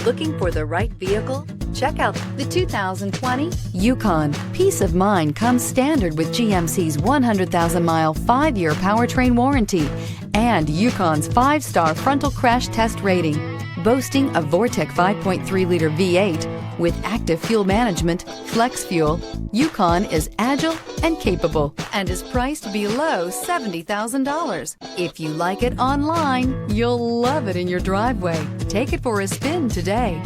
Looking for the right vehicle? Check out the 2020 Yukon. Peace of mind comes standard with GMC's 100,000-mile, 5-year powertrain warranty and Yukon's 5-star frontal crash test rating. Boasting a Vortec 5.3-liter V8 with active fuel management, flex fuel, Yukon is agile and capable and is priced below $70,000. If you like it online, you'll love it in your driveway. Take it for a spin today.